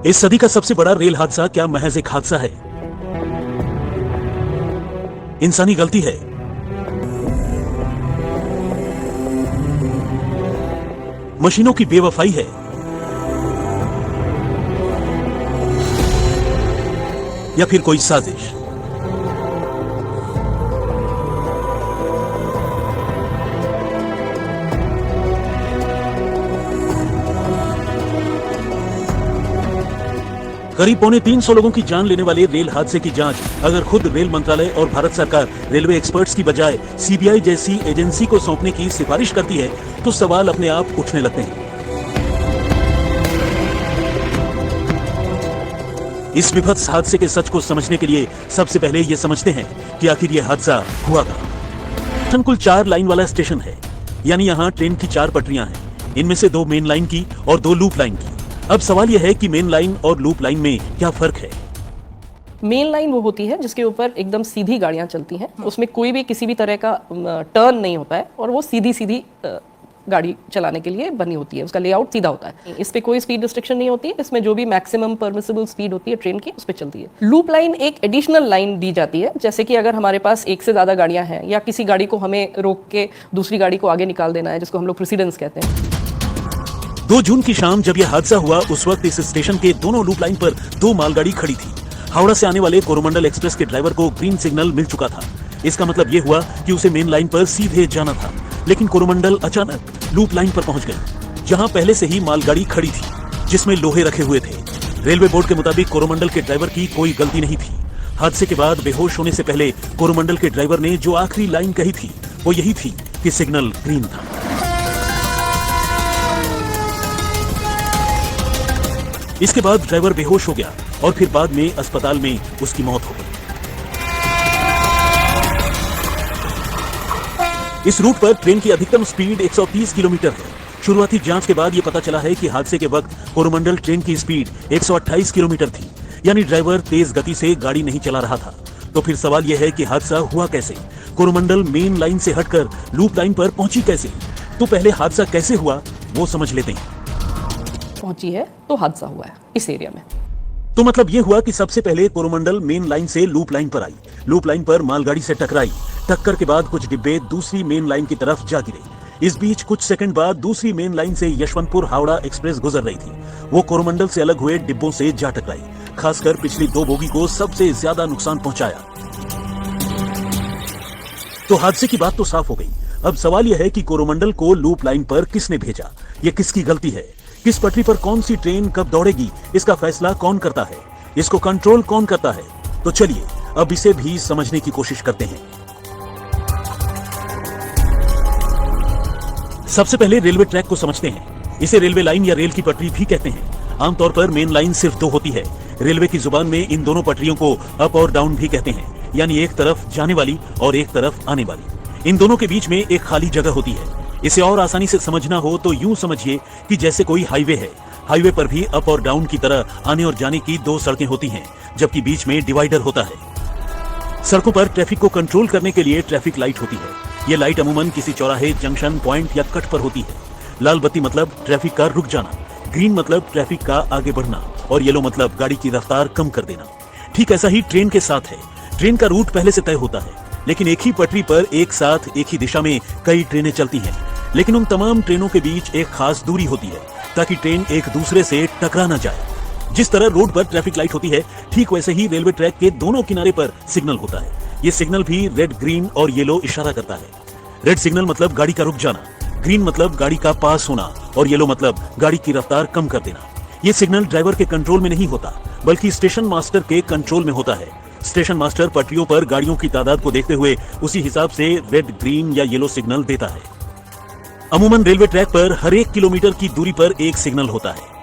इस सदी का सबसे बड़ा रेल हादसा क्या महज एक हादसा है? इंसानी गलती है? मशीनों की बेवफाई है? या फिर कोई साजिश? करीब 350 लोगों की जान लेने वाले रेल हादसे की जांच अगर खुद रेल मंत्रालय और भारत सरकार रेलवे एक्सपर्ट्स की बजाय सीबीआई जैसी एजेंसी को सौंपने की सिफारिश करती है तो सवाल अपने आप उठने लगते हैं। इस विभत्स हादसे के सच को समझने के लिए सबसे पहले ये समझते हैं कि आखिर ये हादसा हुआ कहां। कुल 4 लाइन वाला स्टेशन है, यानी यहाँ ट्रेन की 4 पटरियां हैं, इनमें से 2 मेन लाइन की और 2 लूप लाइन की। अब सवाल यह है कि मेन लाइन और लूप लाइन में क्या फर्क है? मेन लाइन वो होती है जिसके ऊपर एकदम सीधी गाड़ियां चलती हैं, उसमें कोई भी किसी भी तरह का टर्न नहीं होता है और वो सीधी सीधी गाड़ी चलाने के लिए बनी होती है, उसका लेआउट सीधा होता है। इस पे कोई स्पीड रिस्ट्रिक्शन नहीं होती है, इसमें जो भी मैक्सिमम परमिसिबल स्पीड होती है ट्रेन की उस पर चलती है। लूप लाइन एक एडिशनल लाइन दी जाती है, जैसे कि अगर हमारे पास एक से ज्यादा गाड़ियां हैं या किसी गाड़ी को हमें रोक के दूसरी गाड़ी को आगे निकाल देना है, जिसको हम लोग प्रेसिडेंस कहते हैं। 2 जून की शाम जब यह हादसा हुआ उस वक्त इस स्टेशन के दोनों लूप लाइन पर 2 मालगाड़ी खड़ी थी। हावड़ा से आने वाले कोरोमंडल एक्सप्रेस के ड्राइवर को ग्रीन सिग्नल मिल चुका था। इसका मतलब यह हुआ कि उसे मेन लाइन पर सीधे जाना था, लेकिन कोरोमंडल अचानक लूप लाइन पर पहुंच गई, जहां पहले से ही मालगाड़ी खड़ी थी जिसमें लोहे रखे हुए थे। रेलवे बोर्ड के मुताबिक कोरोमंडल के ड्राइवर की कोई गलती नहीं थी। हादसे के बाद बेहोश होने से पहले कोरोमंडल के ड्राइवर ने जो आखिरी लाइन कही थी वो यही थी कि सिग्नल ग्रीन था। इसके बाद ड्राइवर बेहोश हो गया और फिर बाद में अस्पताल में उसकी मौत हो गई। इस रूट पर ट्रेन की अधिकतम स्पीड 130 किलोमीटर है। शुरुआती जांच के बाद यह पता चला है कि हादसे के वक्त कोरोमंडल ट्रेन की स्पीड 128 किलोमीटर थी, यानी ड्राइवर तेज गति से गाड़ी नहीं चला रहा था। तो फिर सवाल यह है कि हादसा हुआ कैसे? कोरोमंडल मेन लाइन से हटकर लूप लाइन पर पहुंची कैसे? तो पहले हादसा कैसे हुआ वो समझ लेते हैं। पहुंची है तो हादसा हुआ है इस एरिया में। तो मतलब ये हुआ कि सबसे पहले कोरोमंडल मेन लाइन से लूप लाइन पर आई, लूप लाइन पर मालगाड़ी से टकराई, टक्कर के बाद कुछ डिब्बे दूसरी मेन लाइन की तरफ जा गिरे। इस बीच कुछ सेकंड बाद दूसरी मेन लाइन से यशवंतपुर हावड़ा एक्सप्रेस गुजर रही थी। वो कोरोमंडल से अलग हुए डिब्बों से जा टकराई, खासकर पिछली 2 बोगी को सबसे ज्यादा नुकसान पहुंचाया। तो हादसे की बात तो साफ हो गई। अब सवाल यह है कि कोरोमंडल को लूप लाइन पर किसने भेजा? ये किसकी गलती है? किस पटरी पर कौन सी ट्रेन कब दौड़ेगी, इसका फैसला कौन करता है? इसको कंट्रोल कौन करता है? तो चलिए अब इसे भी समझने की कोशिश करते हैं। सबसे पहले रेलवे ट्रैक को समझते हैं। इसे रेलवे लाइन या रेल की पटरी भी कहते हैं। आमतौर पर मेन लाइन सिर्फ 2 होती है। रेलवे की जुबान में इन दोनों पटरियों को अप और डाउन भी कहते हैं, यानी एक तरफ जाने वाली और एक तरफ आने वाली। इन दोनों के बीच में एक खाली जगह होती है। इसे और आसानी से समझना हो तो यूं समझिए कि जैसे कोई हाईवे है, हाईवे पर भी अप और डाउन की तरह आने और जाने की 2 सड़कें होती हैं, जबकि बीच में डिवाइडर होता है। सड़कों पर ट्रैफिक को कंट्रोल करने के लिए ट्रैफिक लाइट होती है। ये लाइट अमूमन किसी चौराहे, जंक्शन पॉइंट या कट पर होती है। लाल बत्ती मतलब ट्रैफिक का रुक जाना, ग्रीन मतलब ट्रैफिक का आगे बढ़ना और येलो मतलब गाड़ी की रफ्तार कम कर देना। ठीक ऐसा ही ट्रेन के साथ है। ट्रेन का रूट पहले से तय होता है, लेकिन एक ही पटरी पर एक साथ एक ही दिशा में कई ट्रेनें चलती हैं। लेकिन उन तमाम ट्रेनों के बीच एक खास दूरी होती है ताकि ट्रेन एक दूसरे से टकरा न जाए। जिस तरह रोड पर ट्रैफिक लाइट होती है, ठीक वैसे ही रेलवे ट्रैक के दोनों किनारे पर सिग्नल होता है। ये सिग्नल भी रेड, ग्रीन और येलो इशारा करता है। रेड सिग्नल मतलब गाड़ी का रुक जाना, ग्रीन मतलब गाड़ी का पास होना और येलो मतलब गाड़ी की रफ्तार कम कर देना। ये सिग्नल ड्राइवर के कंट्रोल में नहीं होता, बल्कि स्टेशन मास्टर के कंट्रोल में होता है। स्टेशन मास्टर पटरियों पर गाड़ियों की तादाद को देखते हुए उसी हिसाब से रेड, ग्रीन या येलो सिग्नल देता है। अमूमन रेलवे ट्रैक पर हर 1 किलोमीटर की दूरी पर एक सिग्नल होता है।